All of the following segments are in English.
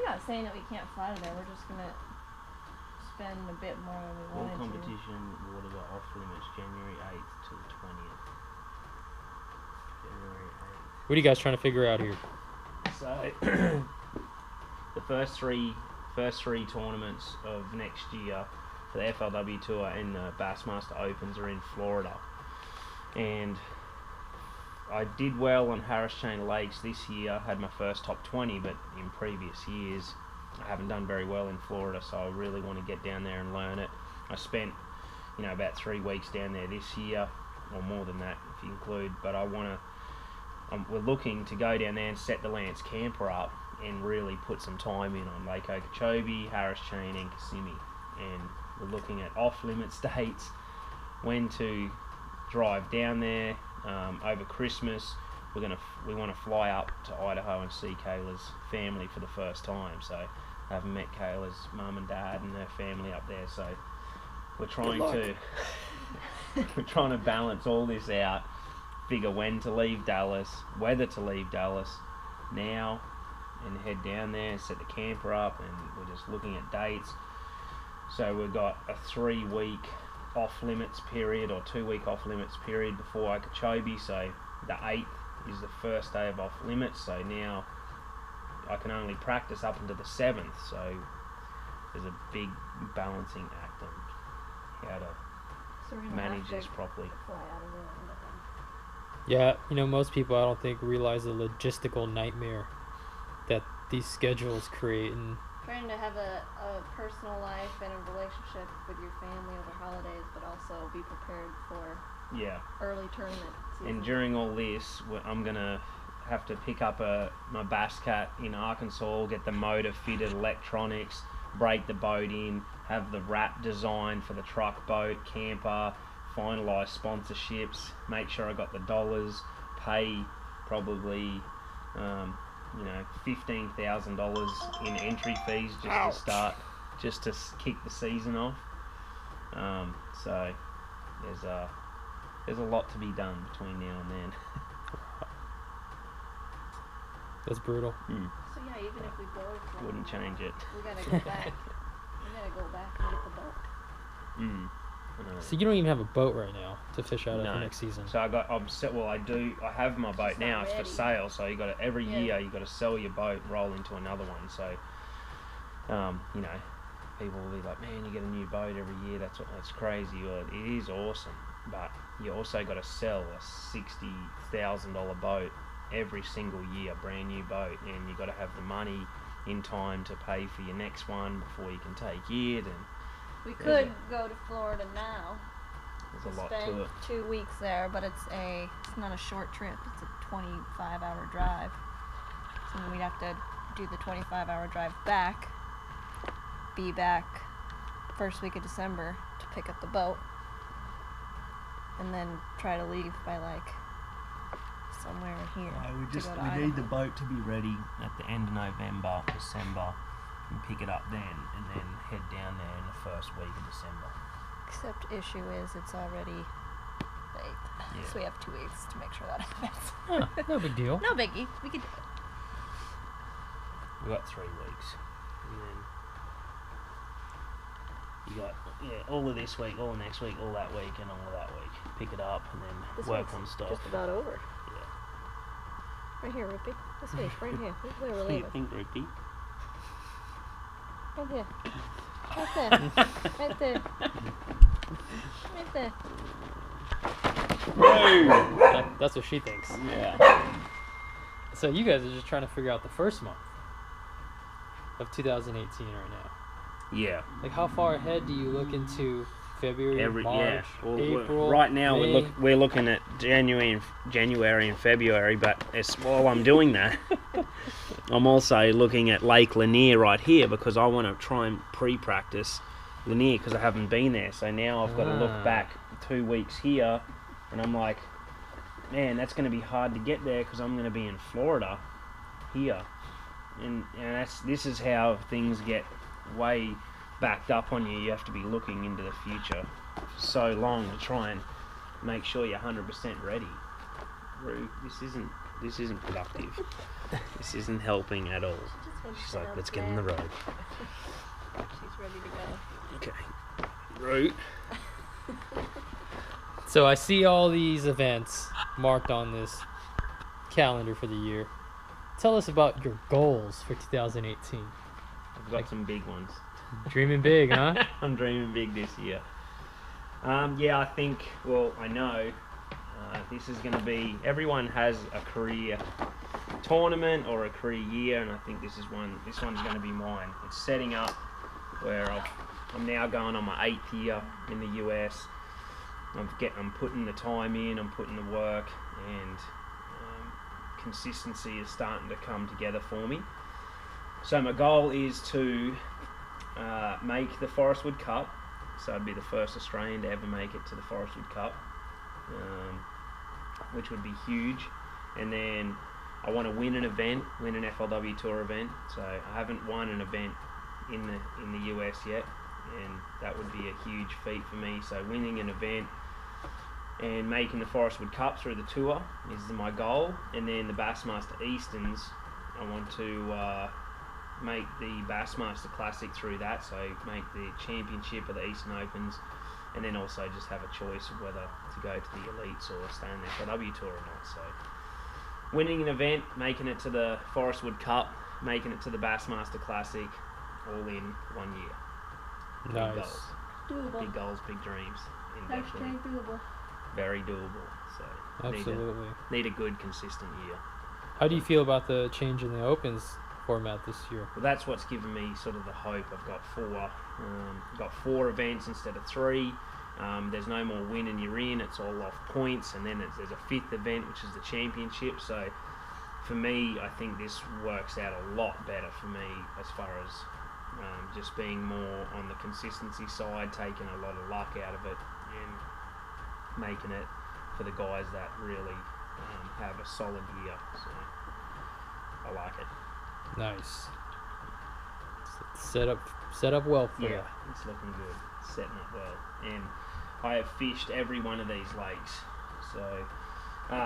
not saying that we can't fly to there. We're just gonna spend a bit more than we All wanted competition water off limits January 8th to the 20th. January 8th. What are you guys trying to figure out here? So the first three tournaments of next year for the FLW Tour and the Bassmaster Opens are in Florida, and I did well on Harris Chain Lakes this year. Had my first top 20, but in previous years I haven't done very well in Florida, so I really want to get down there and learn it. I spent, about 3 weeks down there this year, or more than that if you include. But we're looking to go down there and set the Lance camper up and really put some time in on Lake Okeechobee, Harris Chain, and Kissimmee. And we're looking at off-limits dates, when to drive down there over Christmas. We want to fly up to Idaho and see Kayla's family for the first time. So I haven't met Kayla's mum and dad and her family up there. So we're trying to balance all this out. Figure when to leave Dallas, whether to leave Dallas now and head down there, set the camper up, and we're just looking at dates. So we've got a 3-week off-limits period or 2-week off-limits period before Okeechobee. So the 8th is the first day of off-limits. So now I can only practice up until the 7th. So there's a big balancing act on how to manage this properly. Yeah, most people I don't think realize the logistical nightmare that these schedules create, and trying to have a personal life and a relationship with your family over holidays, but also be prepared for early tournament season. And during all this, I'm gonna have to pick up my Bass Cat in Arkansas, get the motor fitted, electronics, break the boat in, have the wrap designed for the truck boat, camper, finalise sponsorships, make sure I got the dollars, pay probably $15,000 in entry fees just to kick the season off. So there's a lot to be done between now and then. That's brutal. So yeah, even if we go, wouldn't change it. We gotta go back. We gotta go back and get the boat. So you don't even have a boat right now to fish out of for next season. So I have my boat now. It's for sale. So every year you got to sell your boat and roll into another one. So people will be like, man, you get a new boat every year. That's crazy. Well, it is awesome, but you also got to sell a $60,000 boat every single year, brand new boat, and you got to have the money in time to pay for your next one before you can take it. And we could go to Florida now. There's a lot to it. 2 weeks there, but it's not a short trip. It's a 25-hour drive. So then we'd have to do the 25-hour drive back, be back first week of December to pick up the boat, and then try to leave by somewhere here. We need the boat to be ready at the end of November, December, and pick it up then, and then head down there in the first week of December. Except issue is it's already late, so we have 2 weeks to make sure that happens. No big deal. No biggie. We could. We got 3 weeks, and then you got all of this week, all of next week, all that week, and all of that week. Pick it up and then This work week's on stuff. Just about over. Right here, Rippy. This week, right here. This is where we're leaving. Think, Rippy? Right here. Right there. Right there. Right there. That's what she thinks. Yeah. So you guys are just trying to figure out the first month of 2018 right now. Yeah. Like, how far ahead do you look into February, March, April? Right now May? we're looking at January and February, but while I'm doing that, I'm also looking at Lake Lanier right here because I want to try and pre-practice Lanier because I haven't been there. So now I've got to look back 2 weeks here, and I'm like, man, that's going to be hard to get there because I'm going to be in Florida here, and this is how things get way backed up on you. You have to be looking into the future for so long to try and make sure you're 100% ready. Rue, this isn't productive. This isn't helping at all. She's like, let's get in the road. She's ready to go. Okay. Rue. So I see all these events marked on this calendar for the year. Tell us about your goals for 2018. I've got some big ones. Dreaming big, huh? I'm dreaming big this year. Yeah, I think, well, I know this is going to be, everyone has a career tournament or a career year, and I think this one's going to be mine. It's setting up where I'm now going on my 8th year in the US. I'm putting the time in, I'm putting the work, and consistency is starting to come together for me. So my goal is to make the Forestwood Cup. So I'd be the first Australian to ever make it to the Forestwood Cup, which would be huge. And then I want to win an FLW Tour event. So I haven't won an event in the US yet, and that would be a huge feat for me. So winning an event and making the Forestwood Cup through the tour is my goal. And then the Bassmaster Easterns, I want to make the Bassmaster Classic through that, so make the championship of the Eastern Opens, and then also just have a choice of whether to go to the elites or stay in the FLW Tour or not. So winning an event, making it to the Forestwood Cup, making it to the Bassmaster Classic, all in 1 year. Nice. Big goals. Doable. Big goals, big dreams. Hashtag doable. Very doable. So Absolutely. need a good, consistent year. How do you feel about the change in the Opens format this year? Well, that's what's given me sort of the hope. I've got four events instead of 3. There's no more win and you're in. It's all off points, and then there's a 5th event, which is the championship. So for me, I think this works out a lot better for me as far as just being more on the consistency side, taking a lot of luck out of it, and making it for the guys that really have a solid year. So I like it. Nice. Set up well for you. It's looking good. It's setting up well. And I have fished every one of these lakes. So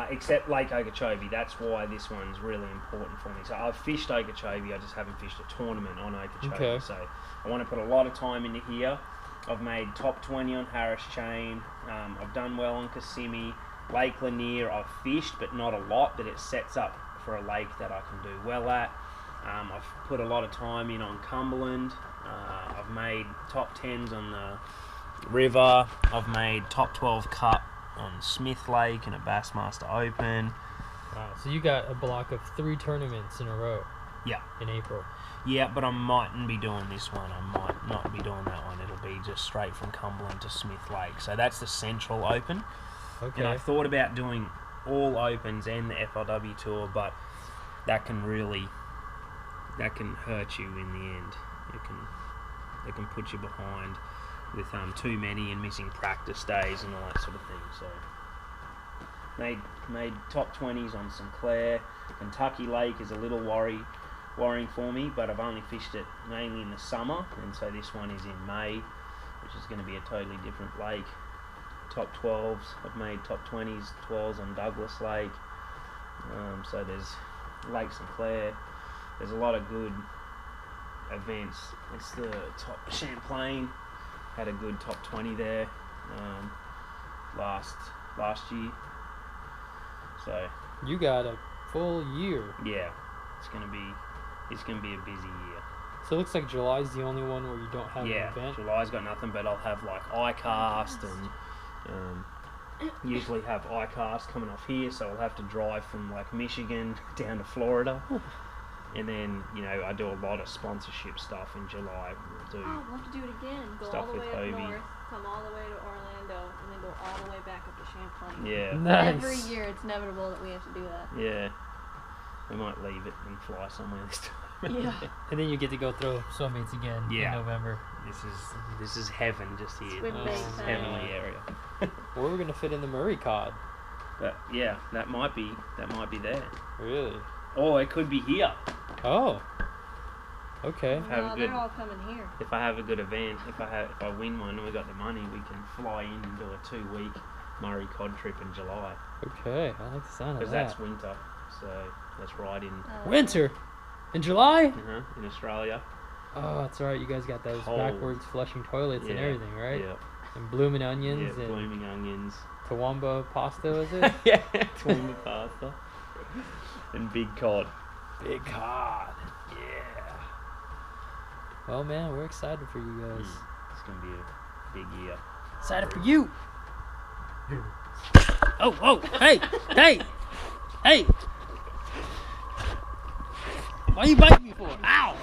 except Lake Okeechobee. That's why this one's really important for me. So I've fished Okeechobee, I just haven't fished a tournament on Okeechobee. Okay. So I want to put a lot of time into here. I've made top 20 on Harris Chain. I've done well on Kissimmee. Lake Lanier I've fished, but not a lot, but it sets up for a lake that I can do well at. I've put a lot of time in on Cumberland. I've made top 10s on the river. I've made top 12 cup on Smith Lake and a Bassmaster Open. Wow. So you got a block of 3 tournaments in a row. Yeah. In April. Yeah, but I mightn't be doing this one. I might not be doing that one. It'll be just straight from Cumberland to Smith Lake. So that's the Central Open. Okay. And I thought about doing all Opens and the FLW Tour, but that can hurt you in the end. It can put you behind with too many and missing practice days and all that sort of thing. So made top 20s on Sinclair. Kentucky Lake is a little worrying for me, but I've only fished it mainly in the summer, and so this one is in May, which is going to be a totally different lake. Top 12s, I've made top 20s, 12s on Douglas Lake. So there's Lake Sinclair. There's a lot of good events. It's the top Champlain, had a good top 20 there last year. So You got a full year. yeah, it's gonna be a busy year. So it looks like July's the only one where you don't have Yeah, an event. July's got nothing, but I'll have like iCast and usually have iCast coming off here, so I'll have to drive from like Michigan down to Florida. And then, I do a lot of sponsorship stuff in July. We'll do We'll have to do it again. Go stuff all the with way up Hobie. north, come all the way to Orlando, and then go all the way back up to Champlain. Yeah, Nice. Every year it's inevitable that we have to do that. yeah. We might leave it and fly somewhere this time. Yeah. And then you get to go throw swim meets again Yeah. in November. This is heaven just here. Swim Oh, bait yeah. time. Heavenly area. Where we're gonna fit in the Murray cod. But yeah, that might be there. Really? Or it could be here. Oh. Okay. Have a No, good- they're all coming here. If I have a good event, if I win one and we got the money, we can fly in and do a 2-week Murray cod trip in July. Okay, I like the sound of Because that. that's winter, so that's right in Winter? In July? in Australia. Oh, that's right. You guys got those Cold. backwards flushing toilets and Yeah, everything, right? Yeah, And blooming onions yeah, and blooming onions. Toowoomba pasta, is it? Yeah, Toowoomba pasta. And big cod. Big cod. Yeah. Well, man, we're excited for you guys. It's going to be a big year. Excited for you. Oh, hey, hey, hey. Why you biting me for? Ow.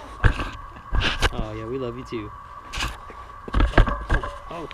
Oh, yeah, we love you too. Oh.